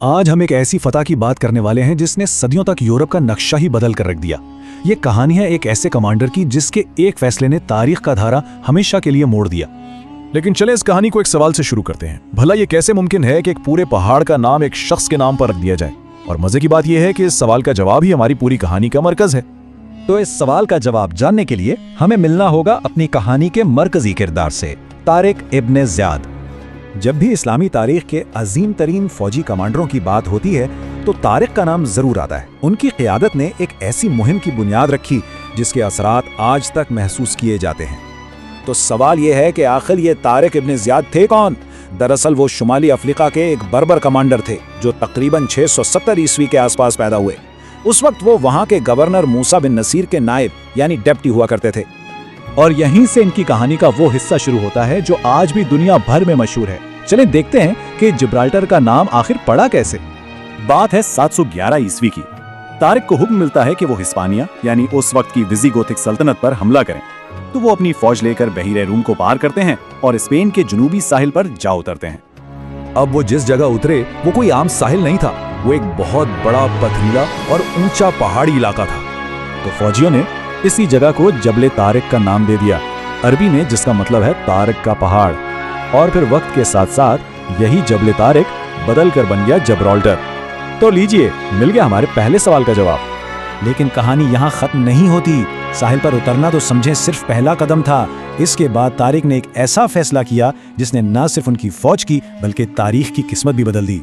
आज हम एक ऐसी फतह की बात करने वाले हैं जिसने सदियों तक यूरोप का नक्शा ही बदल कर रख दिया। ये कहानी है एक ऐसे कमांडर की जिसके एक फैसले ने तारीख का धारा हमेशा के लिए मोड़ दिया। लेकिन चले इस कहानी को एक सवाल से शुरू करते हैं। भला ये कैसे मुमकिन है कि एक पूरे पहाड़ का नाम एक शख्स के नाम पर रख दिया जाए? और मजे की बात यह है कि इस सवाल का जवाब ही हमारी पूरी कहानी का मरकज है। तो इस सवाल का जवाब जानने के लिए हमें मिलना होगा अपनी कहानी के मरकजी किरदार से, तारिक इब्न ज़ियाद। जब भी इस्लामी तारीख के अजीम तरीन फौजी कमांडरों की बात होती है तो तारिक का नाम जरूर आता है। उनकी क़ियादत ने एक ऐसी मुहिम की बुनियाद रखी जिसके असरात आज तक महसूस किए जाते हैं। तो सवाल यह है कि आखिर ये तारिक इब्न ज़ियाद थे कौन? दरअसल वो शुमाली अफ्रीका के एक बर्बर कमांडर थे जो तकरीबन 670 ईस्वी के आसपास पैदा हुए। उस वक्त वो वहाँ के गवर्नर मूसा बिन नसीर के नायब यानी डेप्टी हुआ करते थे। और यहीं से इनकी कहानी का वो हिस्सा शुरू होता है जो आज भी दुनिया भर में मशहूर है। चलें देखते हैं कि जिब्राल्टर का नाम आखिर पड़ा कैसे। बात है 711 ईस्वी की। तारिक को हुक्म मिलता है कि वो हिस्पानिया यानी उस वक्त की विज़िगोथिक सल्तनत पर हमला करें। तो वो अपनी फौज लेकर बहीरे रूम को पार करते हैं और स्पेन के जनूबी साहिल पर जा उतरते हैं। अब वो जिस जगह उतरे वो कोई आम साहिल नहीं था, वो एक बहुत बड़ा पथरीला और ऊंचा पहाड़ी इलाका था। तो फौजियों ने इसी जगह को जबले तारिक का नाम दे दिया, अरबी में जिसका मतलब है तारिक का पहाड़। और फिर वक्त के साथ साथ यही जबले तारिक बदल कर बन गया जिब्राल्टर। तो लीजिए, मिल गया हमारे पहले सवाल का जवाब। लेकिन कहानी यहाँ खत्म नहीं होती। साहिल पर उतरना तो समझे सिर्फ पहला कदम था। इसके बाद तारिक ने एक ऐसा फैसला किया जिसने न सिर्फ उनकी फौज की बल्कि तारीख की किस्मत भी बदल दी।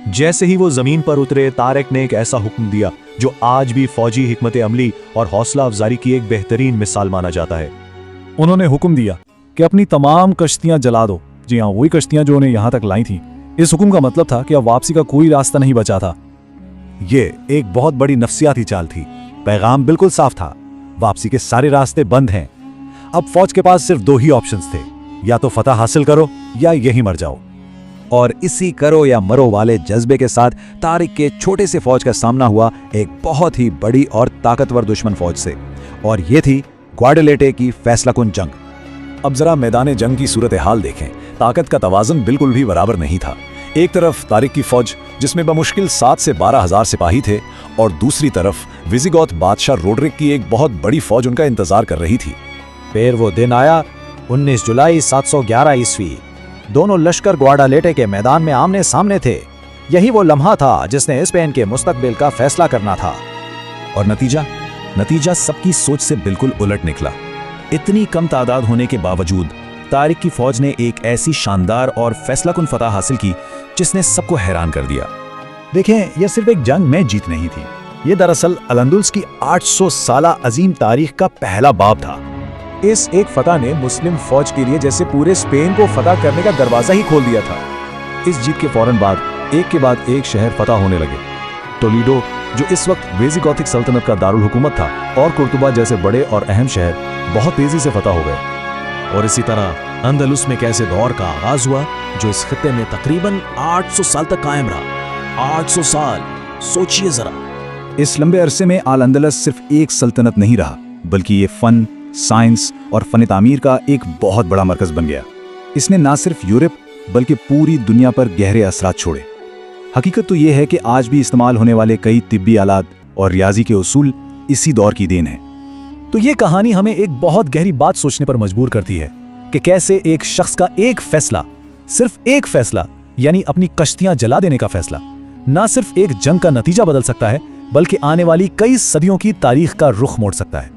जैसे ही वो जमीन पर उतरे, तारिक ने एक ऐसा हुक्म दिया जो आज भी फौजी हिकमत अमली और हौसला अफजारी की एक बेहतरीन मिसाल माना जाता है। उन्होंने हुक्म दिया कि अपनी तमाम कश्तियां जला दो। जी हाँ, वही कश्तियां जो उन्हें यहाँ तक लाई थी। इस हुक्म का मतलब था कि अब वापसी का कोई रास्ता नहीं बचा था। ये एक बहुत बड़ी नफ्सियाती चाल थी। पैगाम बिल्कुल साफ था, वापसी के सारे रास्ते बंद हैं। अब फौज के पास सिर्फ दो ही ऑप्शंस थे, या तो फतह हासिल करो या यहीं मर जाओ। और इसी करो या मरो वाले जज्बे के साथ तारिक के छोटे से फौज का सामना हुआ एक बहुत ही बड़ी और ताकतवर दुश्मन फौज से, और ये थी ग्वाडेलेटे की फैसलाकुन जंग। अब जरा मैदान जंग की सूरत हाल देखें। ताकत का तवाज़ुन बिल्कुल भी बराबर नहीं था। एक तरफ तारिक की फौज जिसमें बमुश्किल 7 से 12,000 सिपाही थे, और दूसरी तरफ विज़िगोथ बादशाह रोड्रिक की एक बहुत बड़ी फौज उनका इंतजार कर रही थी। फिर वो दिन आया, 19 जुलाई 711 ईस्वी। दोनों लश्कर ग्वाडालेटे के मैदान में आमने सामने थे। यही वो लम्हा था जिसने स्पेन के मुस्तकबिल का फैसला करना था। और नतीजा सबकी सोच से बिल्कुल उलट निकला। इतनी कम तादाद होने के बावजूद तारिक की फौज ने एक ऐसी शानदार और फैसलाकुन फतह हासिल की जिसने सबको हैरान कर दिया। देखें, यह सिर्फ एक जंग में जीत नहीं थी। ये दरअसल अल-अंदलुस की 800 साला अजीम तारीख का पहला बाब था। इस एक फतह ने मुस्लिम फौज के लिए जैसे पूरे स्पेन को फतह करने का दरवाजा ही खोल दिया था। इस जीत के फौरन बाद एक के बाद एक शहर फतह होने लगे। टोलीडो, जो इस वक्त विज़िगोथिक सल्तनत का दारुल हुकूमत था, और कुर्तुबा जैसे बड़े और अहम शहर बहुत तेजी से फतह हो गए। और इसी तरह अंदलुस में कैसे दौर का आगाज हुआ जो इस खित्ते में तकरीबन 800 साल तक कायम रहा। 800 साल, सोचिए जरा। इस लंबे अरसे में अल अंदलस सिर्फ एक सल्तनत नहीं रहा, बल्कि ये फन, साइंस और फन तामीर का एक बहुत बड़ा मरकज बन गया। इसने ना सिर्फ यूरोप बल्कि पूरी दुनिया पर गहरे असरात छोड़े। हकीकत तो ये है कि आज भी इस्तेमाल होने वाले कई तिब्बी आलात और रियाजी के उसूल इसी दौर की देन है। तो ये कहानी हमें एक बहुत गहरी बात सोचने पर मजबूर करती है कि कैसे एक शख्स का एक फैसला, सिर्फ एक फैसला, यानी अपनी कश्तियां जला देने का फैसला, ना सिर्फ एक जंग का नतीजा बदल सकता है बल्कि आने वाली कई सदियों की तारीख का रुख मोड़ सकता है।